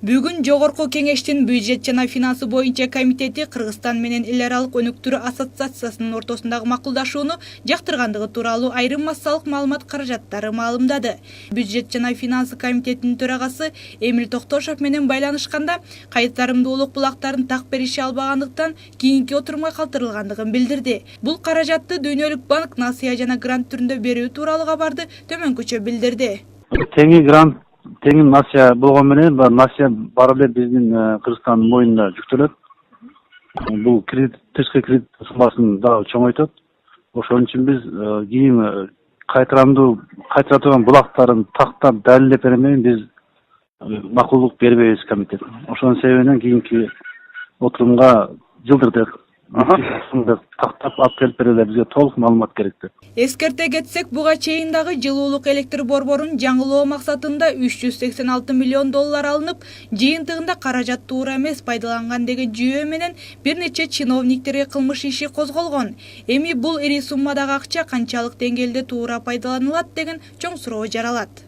Бүгүн Жогорку Кеңештин бюджет жана финансы боюнча комитети Кыргызстан менен эл аралык өнүктүрүү ассоциациясынын ортосундагы макулдашууну жактыргандыгы тууралуу айрым массалык маалымат каражаттары маалымдады. Бюджет жана финансы комитетинин төрагасы Эмил Токтошов менен байланышканда кайтарымдуулук булактарын так берише албагандыктан кийинки отурумга калтырылгандыгын билдирди. Бул каражатты Дүйнөлүк банк насыя жана грант түрүндө берүү тууралуу кабарды төмөнкүчө билдирди. Теңи насыя болгон менен насыя баары эле биздин Кыргызстандын мойнуна жүктөлөт. Бул тышкы кредит суммасын дагы чоңойтот. Ошон үчүн биз кийин кайтара турган булактарын тактап далилдеп бере менен биз макулдук бербейбиз комитет. Ошонун себебинен кийинки отурумга жылдырдык. Тактап алып келип берелер, бизге толук маалымат керек деп. Эскерте кетсек, буга чейин дагы жылуулук электр борборун жаңылоо максатында 386 миллион доллар алынып, жыйынтыгында каражат туура эмес пайдаланган деген жүйө менен бир нече чиновниктерге кылмыш иши козголгон. Эми бул ири суммадагы акча канчалык деңгээлде туура пайдаланылат деген чоң суроо жаралат.